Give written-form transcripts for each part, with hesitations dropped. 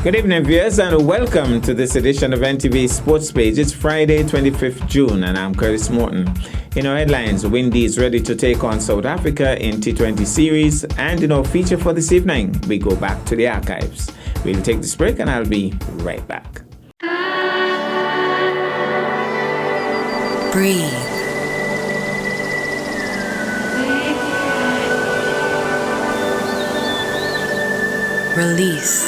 Good evening, viewers, and welcome to this edition of NTV Sports Page. It's Friday, 25th June, and I'm Curtis Morton. In our headlines, Windies ready to take on South Africa in T20 series, and in our feature for this evening, we go back to the archives. We'll take this break, and I'll be right back. Breathe. Release.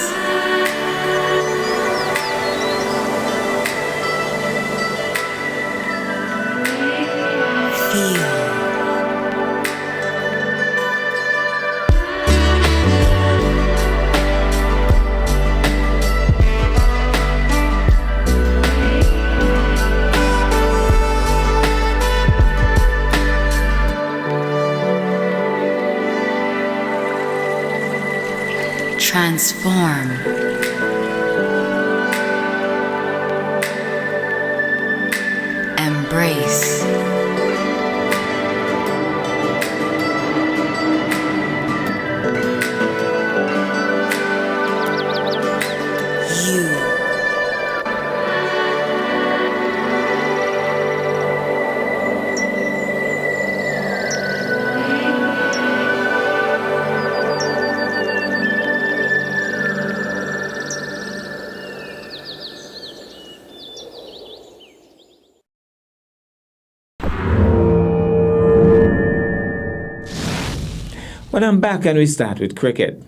Transform. Embrace. You. Well, I'm back and we start with cricket.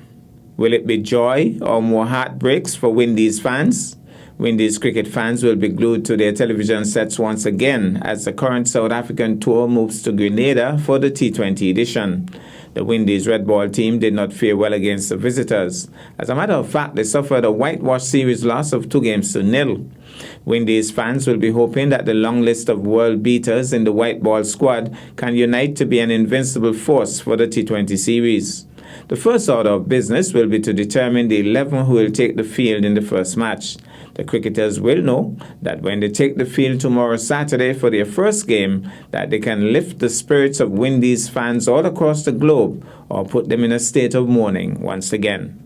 Will it be joy or more heartbreaks for Windies fans? Windies cricket fans will be glued to their television sets once again as the current South African tour moves to Grenada for the T20 edition. The Windies red ball team did not fare well against the visitors. As a matter of fact, they suffered a whitewash series loss of 2-0. Windies fans will be hoping that the long list of world beaters in the white ball squad can unite to be an invincible force for the T20 series. The first order of business will be to determine the 11 who will take the field in the first match. The cricketers will know that when they take the field tomorrow Saturday for their first game, that they can lift the spirits of Windies fans all across the globe or put them in a state of mourning once again.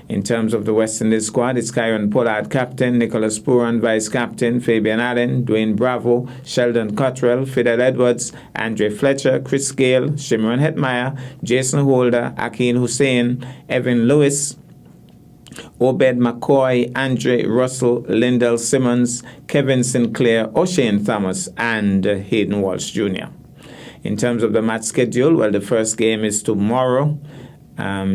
In terms of the West Indies squad, it's Kieron Pollard captain, Nicholas Pooran vice-captain, Fabian Allen, Dwayne Bravo, Sheldon Cottrell, Fidel Edwards, Andre Fletcher, Chris Gayle, Shimron Hetmyer, Jason Holder, Akeem Hussain, Evan Lewis, Obed McCoy, Andre Russell, Lindell Simmons, Kevin Sinclair, O'Shane Thomas, and Hayden Walsh Jr. In terms of the match schedule, well, the first game is tomorrow,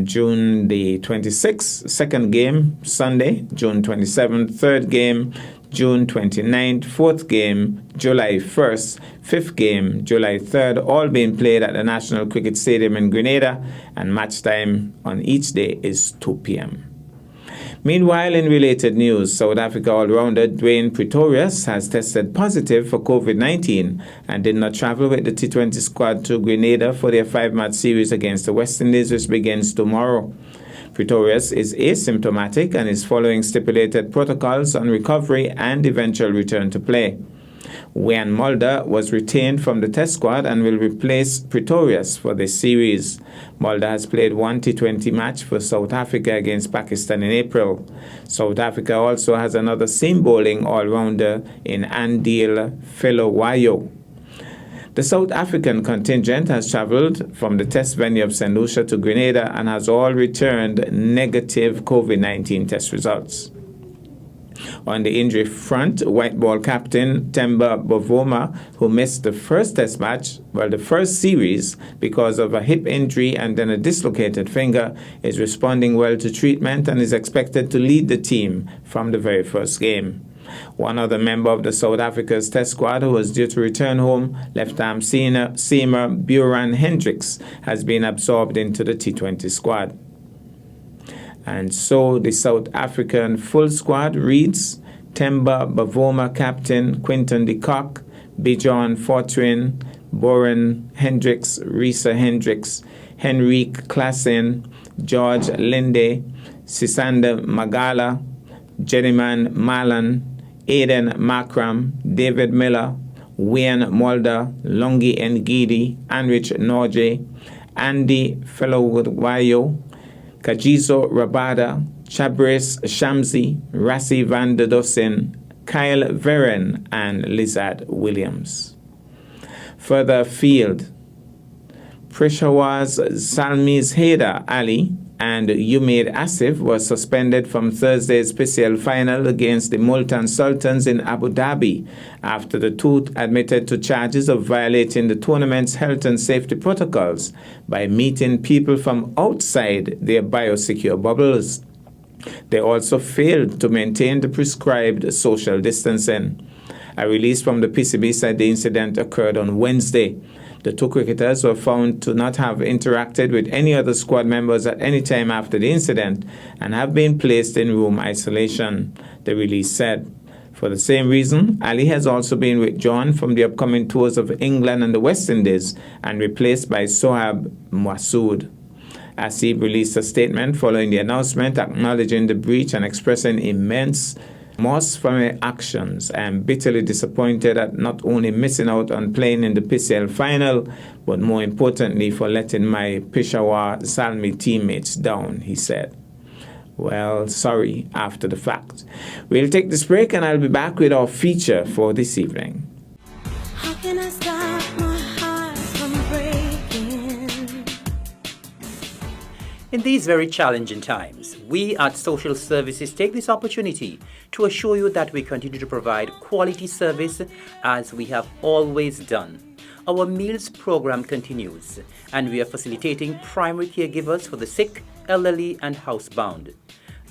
June the 26th, second game, Sunday, June 27th, third game, June 29th, fourth game, July 1st, fifth game, July 3rd, all being played at the National Cricket Stadium in Grenada, and match time on each day is 2 p.m. Meanwhile, in related news, South Africa all-rounder Dwayne Pretorius has tested positive for COVID-19 and did not travel with the T20 squad to Grenada for their 5-match series against the West Indies, which begins tomorrow. Pretorius is asymptomatic and is following stipulated protocols on recovery and eventual return to play. Wayne Mulder was retained from the test squad and will replace Pretorius for this series. Mulder has played one T20 match for South Africa against Pakistan in April. South Africa also has another seam bowling all-rounder in Andile Felowayo. The South African contingent has travelled from the test venue of St. Lucia to Grenada and has all returned negative COVID-19 test results. On the injury front, white ball captain Temba Bavuma, who missed the first test match, the first series, because of a hip injury and then a dislocated finger, is responding well to treatment and is expected to lead the team from the very first game. One other member of the South Africa's test squad who was due to return home, left-arm seamer Buran Hendricks, has been absorbed into the T20 squad. And so the South African full squad reads Temba Bavuma captain, Quinton de Kock, Bijan Fortuin, Boren Hendricks, Risa Hendricks, Henrique Klassen, George Linde, Sisanda Magala, Jediman Malan, Aiden Makram, David Miller, Wayne Mulder, Lungi Ngidi, Anrich Norje, Andy Felowayo, Kagiso Rabada, Chabris Shamsi, Rassi van der Dossen, Kyle Veren, and Lizard Williams. Further afield, Peshawar's Salmi's Haider Ali and Umaid Asif was suspended from Thursday's PCL final against the Multan Sultans in Abu Dhabi after the two admitted to charges of violating the tournament's health and safety protocols by meeting people from outside their biosecure bubbles. They also failed to maintain the prescribed social distancing. A release from the PCB said the incident occurred on Wednesday. The two cricketers were found to not have interacted with any other squad members at any time after the incident and have been placed in room isolation, the release said. For the same reason, Ali has also been withdrawn from the upcoming tours of England and the West Indies and replaced by Sohab Masood. Asib released a statement following the announcement acknowledging the breach and expressing immense remorse for my actions. I am bitterly disappointed at not only missing out on playing in the PCL final, but more importantly for letting my Peshawar Salmi teammates down, he said. Well, sorry after the fact. We'll take this break and I'll be back with our feature for this evening. How can I stop my heart from breaking? In these very challenging times, we at Social Services take this opportunity to assure you that we continue to provide quality service as we have always done. Our meals program continues, and we are facilitating primary caregivers for the sick, elderly, and housebound.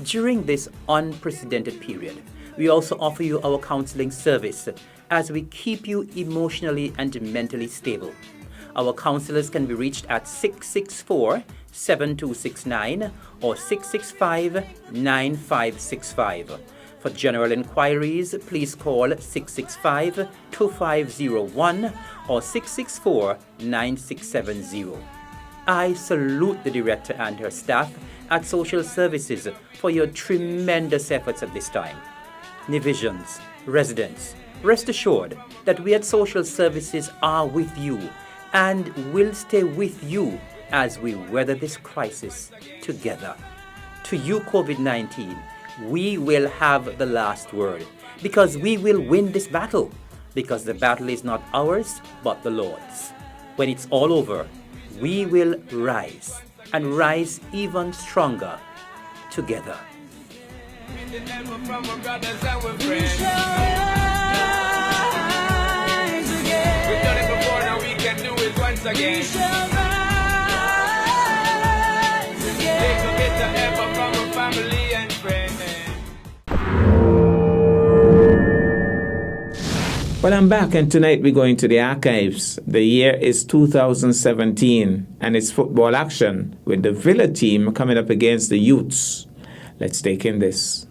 During this unprecedented period, we also offer you our counseling service as we keep you emotionally and mentally stable. Our counselors can be reached at 664-7269 or 665-9565. For general inquiries, please call 665-2501 or 664-9670. I salute the Director and her staff at Social Services for your tremendous efforts at this time. Divisions, residents, rest assured that we at Social Services are with you and will stay with you as we weather this crisis together. To you, COVID-19, we will have the last word because we will win this battle, because the battle is not ours but the Lord's. When it's all over, we will rise and rise even stronger together. We shall rise again. We've done it before, now we can do it once We again. shall rise again. Take a bit of effort from our family and friends. Well, I'm back, and tonight we're going to the archives. The year is 2017, and it's football action with the Villa team coming up against the Youths. Let's take in this.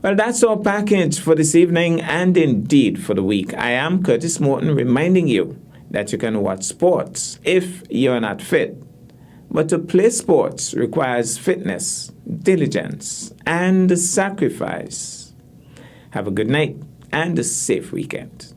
Well, that's our package for this evening and indeed for the week. I am Curtis Morton reminding you that you can watch sports if you're not fit. But to play sports requires fitness, diligence, and sacrifice. Have a good night and a safe weekend.